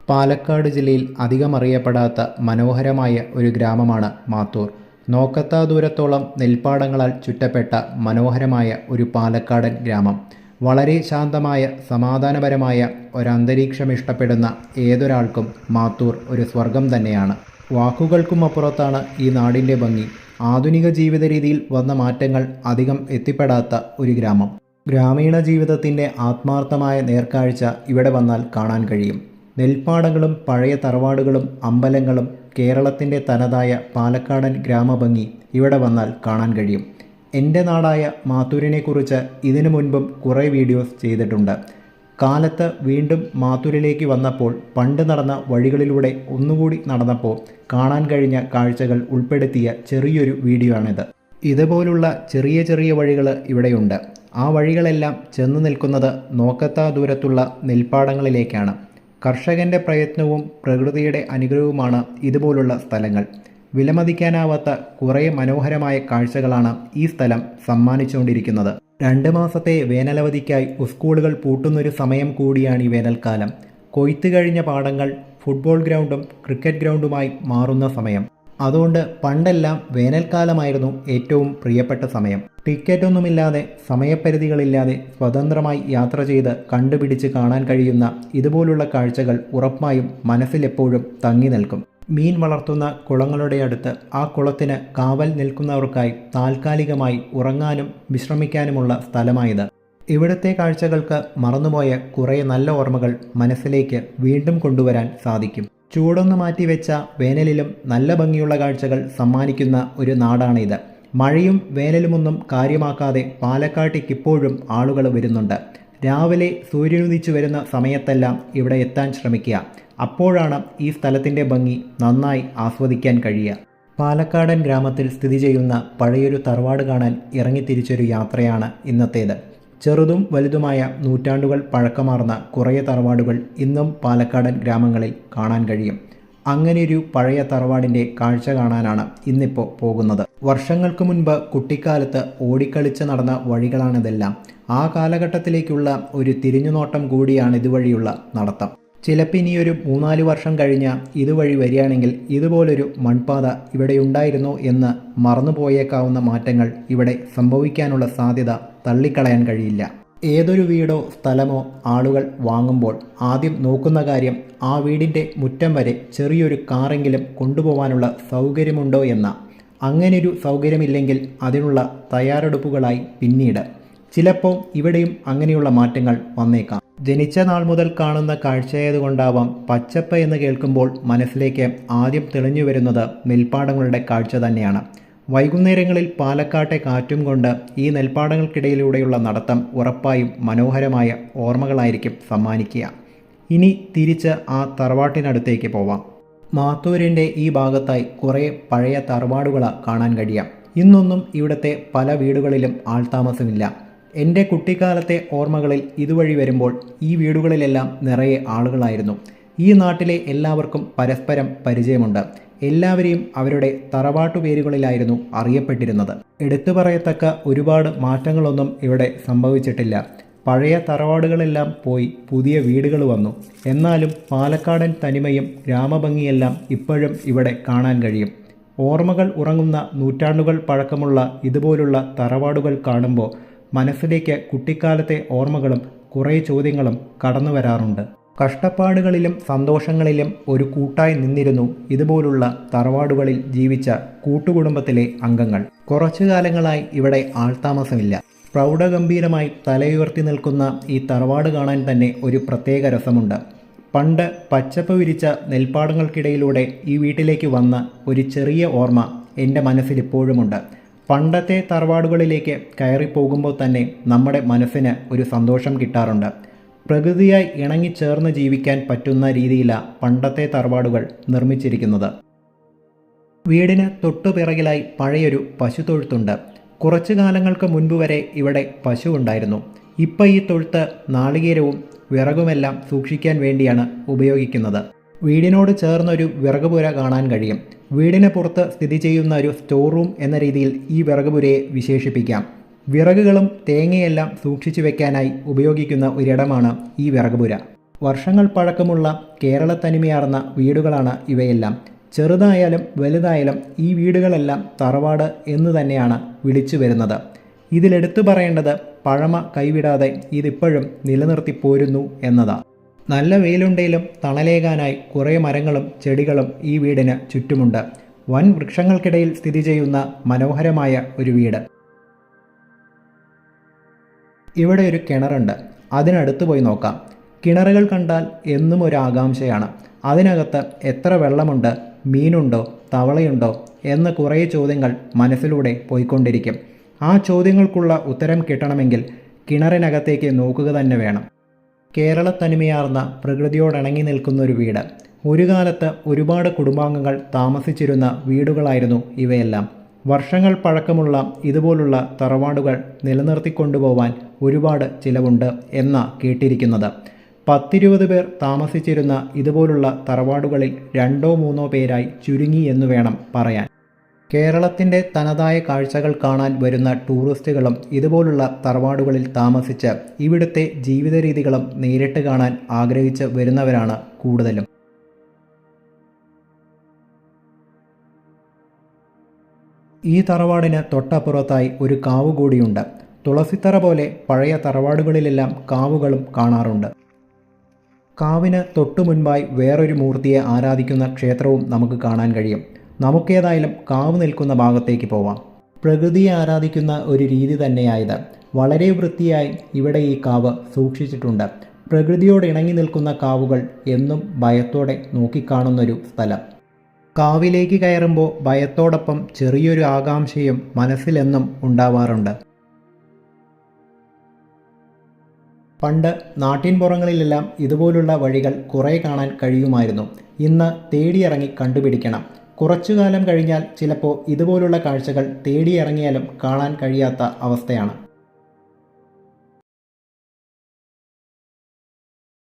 പാലക്കാട് ജില്ലയിൽ അധികം അറിയപ്പെടാത്ത മനോഹരമായ ഒരു ഗ്രാമമാണ് മാത്തൂർ. നോക്കെത്താ ദൂരത്തോളം നെൽപ്പാടങ്ങളാൽ ചുറ്റപ്പെട്ട മനോഹരമായ ഒരു പാലക്കാടൻ ഗ്രാമം. വളരെ ശാന്തമായ സമാധാനപരമായ ഒരന്തരീക്ഷം ഇഷ്ടപ്പെടുന്ന ഏതൊരാൾക്കും മാത്തൂർ ഒരു സ്വർഗം തന്നെയാണ്. വാക്കുകൾക്കും അപ്പുറത്താണ് ഈ നാടിൻ്റെ ഭംഗി. ആധുനിക ജീവിത രീതിയിൽ വന്ന മാറ്റങ്ങൾ അധികം എത്തിപ്പെടാത്ത ഒരു ഗ്രാമം. ഗ്രാമീണ ജീവിതത്തിൻ്റെ ആത്മാർത്ഥമായ നേർക്കാഴ്ച ഇവിടെ വന്നാൽ കാണാൻ കഴിയും. നെൽപ്പാടങ്ങളും പഴയ തറവാടുകളും അമ്പലങ്ങളും കേരളത്തിൻ്റെ തനതായ പാലക്കാടൻ ഗ്രാമഭംഗി ഇവിടെ വന്നാൽ കാണാൻ കഴിയും. എൻ്റെ നാടായ മാത്തൂരിനെക്കുറിച്ച് ഇതിനു മുൻപും കുറേ വീഡിയോസ് ചെയ്തിട്ടുണ്ട്. കാലത്ത് വീണ്ടും മാത്തൂരിലേക്ക് വന്നപ്പോൾ പണ്ട് നടന്ന വഴികളിലൂടെ ഒന്നുകൂടി നടന്നപ്പോൾ കാണാൻ കഴിഞ്ഞ കാഴ്ചകൾ ഉൾപ്പെടുത്തിയ ചെറിയൊരു വീഡിയോ ആണിത്. ഇതുപോലുള്ള ചെറിയ ചെറിയ വഴികൾ ഇവിടെയുണ്ട്. ആ വഴികളെല്ലാം ചെന്നു നിൽക്കുന്നത് നോക്കെത്താ ദൂരത്തുള്ള നെൽപ്പാടങ്ങളിലേക്കാണ്. കർഷകൻ്റെ പ്രയത്നവും പ്രകൃതിയുടെ അനുഗ്രഹവുമാണ് ഇതുപോലുള്ള സ്ഥലങ്ങൾ. വിലമതിക്കാനാവാത്ത കുറേ മനോഹരമായ കാഴ്ചകളാണ് ഈ സ്ഥലം സമ്മാനിച്ചുകൊണ്ടിരിക്കുന്നത്. 2 മാസത്തെ വേനലവധിക്കായി സ്കൂളുകൾ പൂട്ടുന്നൊരു സമയം കൂടിയാണ് ഈ വേനൽക്കാലം. കൊയ്ത്ത് കഴിഞ്ഞ പാടങ്ങൾ ഫുട്ബോൾ ഗ്രൗണ്ടും ക്രിക്കറ്റ് ഗ്രൗണ്ടുമായി മാറുന്ന സമയം. അതുകൊണ്ട് പണ്ടെല്ലാം വേനൽക്കാലമായിരുന്നു ഏറ്റവും പ്രിയപ്പെട്ട സമയം. ടിക്കറ്റൊന്നുമില്ലാതെ സമയപരിധികളില്ലാതെ സ്വതന്ത്രമായി യാത്ര ചെയ്ത് കണ്ടുപിടിച്ച് കാണാൻ കഴിയുന്ന ഇതുപോലുള്ള കാഴ്ചകൾ ഉറപ്പായും മനസ്സിലെപ്പോഴും തങ്ങി നിൽക്കും. മീൻ വളർത്തുന്ന കുളങ്ങളുടെ അടുത്ത് ആ കുളത്തിന് കാവൽ നിൽക്കുന്നവർക്കായി താൽക്കാലികമായി ഉറങ്ങാനും വിശ്രമിക്കാനുമുള്ള സ്ഥലമായത്. ഇവിടുത്തെ കാഴ്ചകൾക്ക് മറന്നുപോയ കുറേ നല്ല ഓർമ്മകൾ മനസ്സിലേക്ക് വീണ്ടും കൊണ്ടുവരാൻ സാധിക്കും. ചൂടൊന്ന് മാറ്റിവെച്ച വേനലിലും നല്ല ഭംഗിയുള്ള കാഴ്ചകൾ സമ്മാനിക്കുന്ന ഒരു നാടാണിത്. മഴയും വേനലുമൊന്നും കാര്യമാക്കാതെ പാലക്കാട്ടേക്കിപ്പോഴും ആളുകൾ വരുന്നുണ്ട്. രാവിലെ സൂര്യനുദിച്ചു വരുന്ന സമയത്തെല്ലാം ഇവിടെ എത്താൻ ശ്രമിക്കുക. അപ്പോഴാണ് ഈ സ്ഥലത്തിൻ്റെ ഭംഗി നന്നായി ആസ്വദിക്കാൻ കഴിയുക. പാലക്കാടൻ ഗ്രാമത്തിൽ സ്ഥിതി ചെയ്യുന്ന പഴയൊരു തറവാട് കാണാൻ ഇറങ്ങിത്തിരിച്ചൊരു യാത്രയാണ് ഇന്നത്തേത്. ചെറുതും വലുതുമായ നൂറ്റാണ്ടുകൾ പഴക്കമാർന്ന കുറേ തറവാടുകൾ ഇന്നും പാലക്കാടൻ ഗ്രാമങ്ങളിൽ കാണാൻ കഴിയും. അങ്ങനെയൊരു പഴയ തറവാടിൻ്റെ കാഴ്ച കാണാനാണ് ഇന്നിപ്പോൾ പോകുന്നത്. വർഷങ്ങൾക്ക് മുൻപ് കുട്ടിക്കാലത്ത് ഓടിക്കളിച്ച് നടന്ന വഴികളാണിതെല്ലാം. ആ കാലഘട്ടത്തിലേക്കുള്ള ഒരു തിരിഞ്ഞുനോട്ടം കൂടിയാണ് ഇതുവഴിയുള്ള നടത്തം. ചിലപ്പോൾ ഇനിയൊരു 3-4 വർഷം കഴിഞ്ഞ് ഇതുവഴി വരികയാണെങ്കിൽ ഇതുപോലൊരു മൺപാത ഇവിടെയുണ്ടായിരുന്നു എന്ന് മറന്നുപോയേക്കാവുന്ന മാറ്റങ്ങൾ ഇവിടെ സംഭവിക്കാനുള്ള സാധ്യത തള്ളിക്കളയാൻ കഴിയില്ല. ഏതൊരു വീടോ സ്ഥലമോ ആളുകൾ വാങ്ങുമ്പോൾ ആദ്യം നോക്കുന്ന കാര്യം ആ വീടിൻ്റെ മുറ്റം വരെ ചെറിയൊരു കാറെങ്കിലും കൊണ്ടുപോകാനുള്ള സൗകര്യമുണ്ടോ എന്ന. അങ്ങനെയൊരു സൗകര്യമില്ലെങ്കിൽ അതിനുള്ള തയ്യാറെടുപ്പുകളായി പിന്നീട്. ചിലപ്പോൾ ഇവിടെയും അങ്ങനെയുള്ള മാറ്റങ്ങൾ വന്നേക്കാം. ജനിച്ച നാൾ മുതൽ കാണുന്ന കാഴ്ചയായതുകൊണ്ടാവാം പച്ചപ്പ് എന്ന് കേൾക്കുമ്പോൾ മനസ്സിലേക്ക് ആദ്യം തെളിഞ്ഞു വരുന്നത് നെൽപ്പാടങ്ങളുടെ കാഴ്ച തന്നെയാണ്. വൈകുന്നേരങ്ങളിൽ പാലക്കാട്ടെ കാറ്റും കൊണ്ട് ഈ നെൽപ്പാടങ്ങൾക്കിടയിലൂടെയുള്ള നടത്തം ഉറപ്പായും മനോഹരമായ ഓർമ്മകളായിരിക്കും സമ്മാനിക്കുക. ഇനി തിരിച്ച് ആ തറവാട്ടിനടുത്തേക്ക് പോവാം. മാത്തൂരിൻ്റെ ഈ ഭാഗത്തായി കുറേ പഴയ തറവാടുകളാണ് കാണാൻ കഴിയാം. ഇന്നൊന്നും ഇവിടുത്തെ പല വീടുകളിലും ആൾതാമസമില്ല. എൻ്റെ കുട്ടിക്കാലത്തെ ഓർമ്മകളിൽ ഇതുവഴി വരുമ്പോൾ ഈ വീടുകളിലെല്ലാം നിറയെ ആളുകളായിരുന്നു. ഈ നാട്ടിലെ എല്ലാവർക്കും പരസ്പരം പരിചയമുണ്ട്. എല്ലാവരെയും അവരുടെ തറവാട്ടു പേരുകളിലായിരുന്നു അറിയപ്പെട്ടിരുന്നത്. എടുത്തു പറയത്തക്ക ഒരുപാട് മാറ്റങ്ങളൊന്നും ഇവിടെ സംഭവിച്ചിട്ടില്ല. പഴയ തറവാടുകളെല്ലാം പോയി പുതിയ വീടുകൾ വന്നു. എന്നാലും പാലക്കാടൻ തനിമയും ഗ്രാമഭംഗിയെല്ലാം ഇപ്പോഴും ഇവിടെ കാണാൻ കഴിയും. ഓർമ്മകൾ ഉറങ്ങുന്ന നൂറ്റാണ്ടുകൾ പഴക്കമുള്ള ഇതുപോലുള്ള തറവാടുകൾ കാണുമ്പോൾ മനസ്സിലേക്ക് കുട്ടിക്കാലത്തെ ഓർമ്മകളും കുറേ ചോദ്യങ്ങളും കടന്നു വരാറുണ്ട്. കഷ്ടപ്പാടുകളിലും സന്തോഷങ്ങളിലും ഒരു കൂട്ടായി നിന്നിരുന്നു ഇതുപോലുള്ള തറവാടുകളിൽ ജീവിച്ച കൂട്ടുകുടുംബത്തിലെ അംഗങ്ങൾ. കുറച്ചു കാലങ്ങളായി ഇവിടെ ആൾതാമസമില്ല. പ്രൗഢഗംഭീരമായി തലയുയർത്തി നിൽക്കുന്ന ഈ തറവാട് കാണാൻ തന്നെ ഒരു പ്രത്യേക രസമുണ്ട്. പണ്ട് പച്ചപ്പ് വിരിച്ച നെൽപ്പാടങ്ങൾക്കിടയിലൂടെ ഈ വീട്ടിലേക്ക് വന്ന ഒരു ചെറിയ ഓർമ്മ എൻ്റെ മനസ്സിലിപ്പോഴുമുണ്ട്. പണ്ടത്തെ തറവാടുകളിലേക്ക് കയറിപ്പോകുമ്പോൾ തന്നെ നമ്മുടെ മനസ്സിന് ഒരു സന്തോഷം കിട്ടാറുണ്ട്. പ്രകൃതിയായി ഇണങ്ങിച്ചേർന്ന് ജീവിക്കാൻ പറ്റുന്ന രീതിയിലാണ് പണ്ടത്തെ തറവാടുകൾ നിർമ്മിച്ചിരിക്കുന്നത്. വീടിന് തൊട്ടുപിറകിലായി പഴയൊരു പശുത്തൊഴുത്തുണ്ട്. കുറച്ചു കാലങ്ങൾക്ക് മുൻപ് വരെ ഇവിടെ പശു ഉണ്ടായിരുന്നു. ഇപ്പോൾ ഈ തൊഴുത്ത് നാളികേരവും വിറകുമെല്ലാം സൂക്ഷിക്കാൻ വേണ്ടിയാണ് ഉപയോഗിക്കുന്നത്. വീടിനോട് ചേർന്നൊരു വിറകുപുര കാണാൻ കഴിയും. വീടിന് പുറത്ത് സ്ഥിതി ചെയ്യുന്ന ഒരു സ്റ്റോർ റൂം എന്ന രീതിയിൽ ഈ വിറകുപുരയെ വിശേഷിപ്പിക്കാം. വിറകുകളും തേങ്ങയെല്ലാം സൂക്ഷിച്ചു വെക്കാനായി ഉപയോഗിക്കുന്ന ഒരിടമാണ് ഈ വിറകുപുര. വർഷങ്ങൾ പഴക്കമുള്ള കേരളത്തനിമയാർന്ന വീടുകളാണ് ഇവയെല്ലാം. ചെറുതായാലും വലുതായാലും ഈ വീടുകളെല്ലാം തറവാട് എന്ന് തന്നെയാണ് വിളിച്ചു വരുന്നത്. ഇതിലെടുത്തു പറയേണ്ടത് പഴമ കൈവിടാതെ ഇതിപ്പോഴും നിലനിർത്തി പോരുന്നു എന്നതാണ്. നല്ല വെയിലുണ്ടെങ്കിലും തണലേകാനായി കുറേ മരങ്ങളും ചെടികളും ഈ വീടിന് ചുറ്റുമുണ്ട്. വൻ വൃക്ഷങ്ങൾക്കിടയിൽ സ്ഥിതി ചെയ്യുന്ന മനോഹരമായ ഒരു വീട്. ഇവിടെ ഒരു കിണറുണ്ട്. അതിനടുത്ത് പോയി നോക്കാം. കിണറുകൾ കണ്ടാൽ എന്നും ഒരു ആകാംക്ഷയാണ്. അതിനകത്ത് എത്ര വെള്ളമുണ്ട്, മീനുണ്ടോ, തവളയുണ്ടോ എന്ന് കുറേ ചോദ്യങ്ങൾ മനസ്സിലൂടെ പോയിക്കൊണ്ടിരിക്കും. ആ ചോദ്യങ്ങൾക്കുള്ള ഉത്തരം കിട്ടണമെങ്കിൽ കിണറിനകത്തേക്ക് നോക്കുക തന്നെ വേണം. കേരളത്തനിമയാർന്ന പ്രകൃതിയോടിണങ്ങി നിൽക്കുന്നൊരു വീട്. ഒരു കാലത്ത് ഒരുപാട് കുടുംബാംഗങ്ങൾ താമസിച്ചിരുന്ന വീടുകളായിരുന്നു ഇവയെല്ലാം. വർഷങ്ങൾ പഴക്കമുള്ള ഇതുപോലുള്ള തറവാടുകൾ നിലനിർത്തിക്കൊണ്ടുപോവാൻ ഒരുപാട് ചിലവുണ്ട് എന്നാ കേട്ടിരിക്കുന്നത്. 10-20 പേർ താമസിച്ചിരുന്ന ഇതുപോലുള്ള തറവാടുകളിൽ 2-3 പേരായി ചുരുങ്ങി എന്ന് വേണം പറയാൻ. കേരളത്തിൻ്റെ തനതായ കാഴ്ചകൾ കാണാൻ വരുന്ന ടൂറിസ്റ്റുകളും ഇതുപോലുള്ള തറവാടുകളിൽ താമസിച്ച് ഇവിടുത്തെ ജീവിത രീതികളും നേരിട്ട് കാണാൻ ആഗ്രഹിച്ച് വരുന്നവരാണ് കൂടുതലും. ഈ തറവാടിന് തൊട്ടപ്പുറത്തായി ഒരു കാവ് കൂടിയുണ്ട്. തുളസിത്തറ പോലെ പഴയ തറവാടുകളിലെല്ലാം കാവുകളും കാണാറുണ്ട്. കാവിന് തൊട്ടു മുൻപായി വേറൊരു മൂർത്തിയെ ആരാധിക്കുന്ന ക്ഷേത്രവും നമുക്ക് കാണാൻ കഴിയും. നമുക്കേതായാലും കാവ് നിൽക്കുന്ന ഭാഗത്തേക്ക് പോവാം. പ്രകൃതിയെ ആരാധിക്കുന്ന ഒരു രീതി തന്നെയായത്. വളരെ വൃത്തിയായി ഇവിടെ ഈ കാവ് സൂക്ഷിച്ചിട്ടുണ്ട്. പ്രകൃതിയോട് ഇണങ്ങി നിൽക്കുന്ന കാവുകൾ എന്നും ഭയത്തോടെ നോക്കിക്കാണുന്നൊരു സ്ഥലം. കാവിലേക്ക് കയറുമ്പോൾ ഭയത്തോടൊപ്പം ചെറിയൊരു ആകാംക്ഷയും മനസ്സിലെന്നും ഉണ്ടാവാറുണ്ട്. പണ്ട് നാട്ടിൻപുറങ്ങളിലെല്ലാം ഇതുപോലുള്ള വഴികൾ കുറേ കാണാൻ കഴിയുമായിരുന്നു. ഇന്ന് തേടിയിറങ്ങി കണ്ടുപിടിക്കണം. കുറച്ചുകാലം കഴിഞ്ഞാൽ ചിലപ്പോൾ ഇതുപോലുള്ള കാഴ്ചകൾ തേടിയിറങ്ങിയാലും കാണാൻ കഴിയാത്ത അവസ്ഥയാണ്.